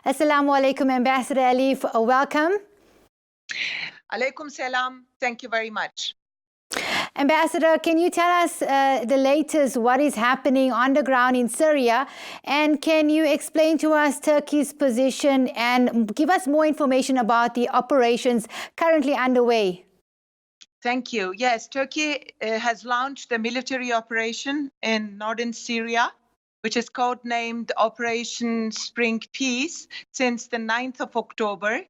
Assalamu alaikum, Ambassador Elif. Welcome. Alaikum salam. Thank you very much. Ambassador, can you tell us the latest, what is happening on the ground in Syria? And can you explain to us Turkey's position and give us more information about the operations currently underway? Thank you. Yes, Turkey has launched a military operation in northern Syria, which is codenamed Operation Spring Peace, since the 9th of October.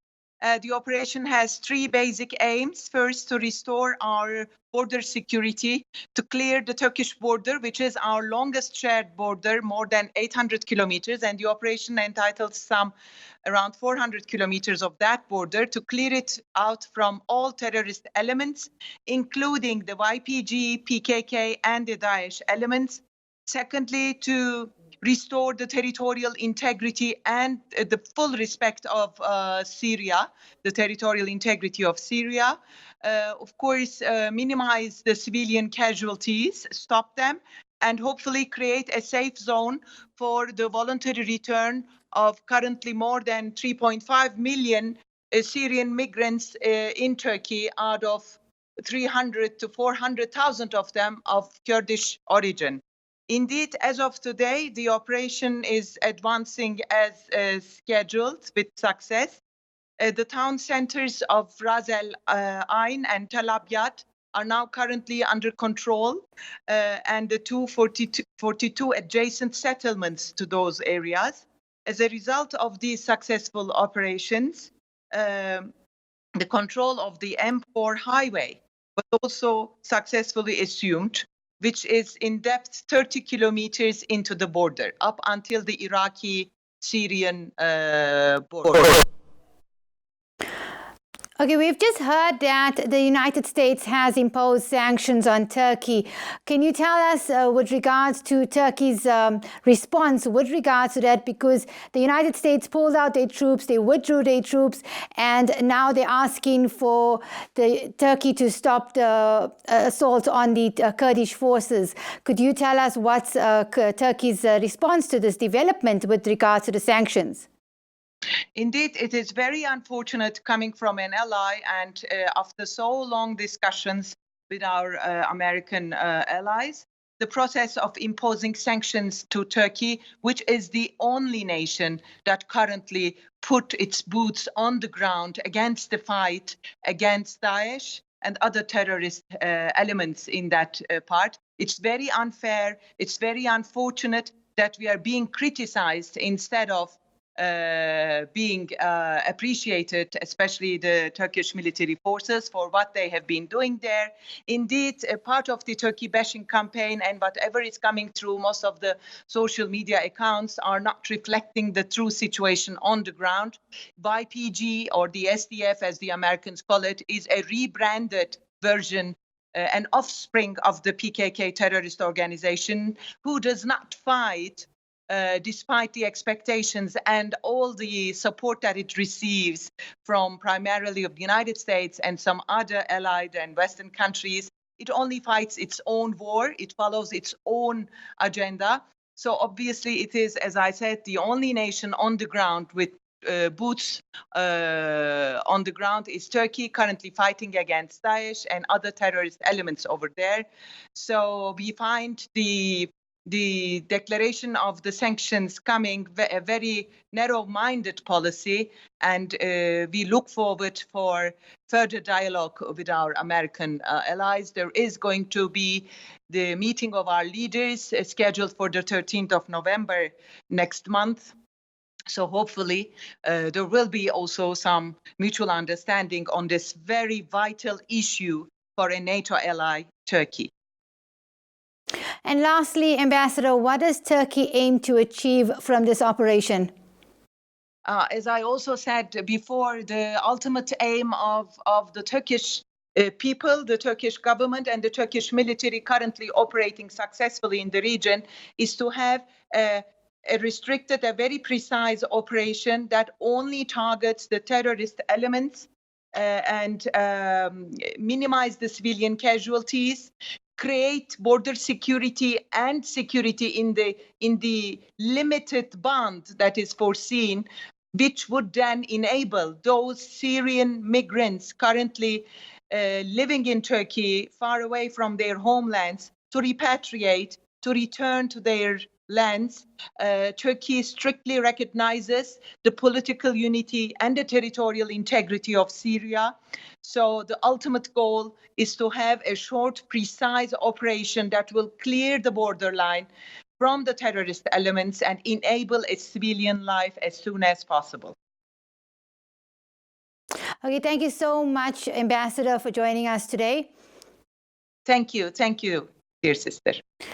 The operation has three basic aims. First, to restore our border security, to clear the Turkish border, which is our longest shared border, more than 800 kilometers, and the operation entitles some around 400 kilometers of that border, to clear it out from all terrorist elements, including the YPG, PKK, and the Daesh elements. Secondly, to restore the territorial integrity and the full respect of Syria, the territorial integrity of Syria. Of course, minimize the civilian casualties, stop them, and hopefully create a safe zone for the voluntary return of currently more than 3.5 million Syrian migrants in Turkey, out of 300 to 400,000 of them of Kurdish origin. Indeed, as of today, the operation is advancing as scheduled with success. The town centers of Ras El Ain and Tel Abyad are now currently under control, and the 42 adjacent settlements to those areas. As a result of these successful operations, the control of the M4 highway was also successfully assumed, which is in depth 30 kilometers into the border, up until the Iraqi-Syrian border. Okay, we've just heard that the United States has imposed sanctions on Turkey. Can you tell us with regards to Turkey's response with regards to that? Because the United States pulled out their troops, they withdrew their troops, and now they're asking for Turkey to stop the assault on the Kurdish forces. Could you tell us what's Turkey's response to this development with regards to the sanctions? Indeed, it is very unfortunate coming from an ally, and after so long discussions with our American allies, the process of imposing sanctions to Turkey, which is the only nation that currently put its boots on the ground against the fight against Daesh and other terrorist elements in that part. It's very unfair. It's very unfortunate that we are being criticized instead of being appreciated, especially the Turkish military forces, for what they have been doing there. Indeed, a part of the Turkey bashing campaign and whatever is coming through most of the social media accounts are not reflecting the true situation on the ground. YPG, or the SDF as the Americans call it, is a rebranded version, an offspring of the PKK terrorist organization, who does not fight despite the expectations and all the support that it receives from primarily of the United States and some other allied and Western countries. It only fights its own war. It follows its own agenda. So obviously it is, as I said, the only nation on the ground with boots on the ground is Turkey, currently fighting against Daesh and other terrorist elements over there. So we find the declaration of the sanctions coming a very narrow-minded policy, and we look forward for further dialogue with our American allies. There is going to be the meeting of our leaders scheduled for the 13th of November next month. So hopefully there will be also some mutual understanding on this very vital issue for a NATO ally, Turkey. And lastly, Ambassador, what does Turkey aim to achieve from this operation? As I also said before, the ultimate aim of the Turkish people, the Turkish government, and the Turkish military currently operating successfully in the region is to have a restricted, a very precise operation that only targets the terrorist elements and minimize the civilian casualties, create border security and security in the limited band that is foreseen which would then enable those Syrian migrants currently living in Turkey, far away from their homelands, to repatriate, to return to their lands. Turkey strictly recognizes the political unity and the territorial integrity of Syria. So the ultimate goal is to have a short, precise operation that will clear the borderline from the terrorist elements and enable a civilian life as soon as possible. Okay, thank you so much, Ambassador, for joining us today. Thank you, dear sister.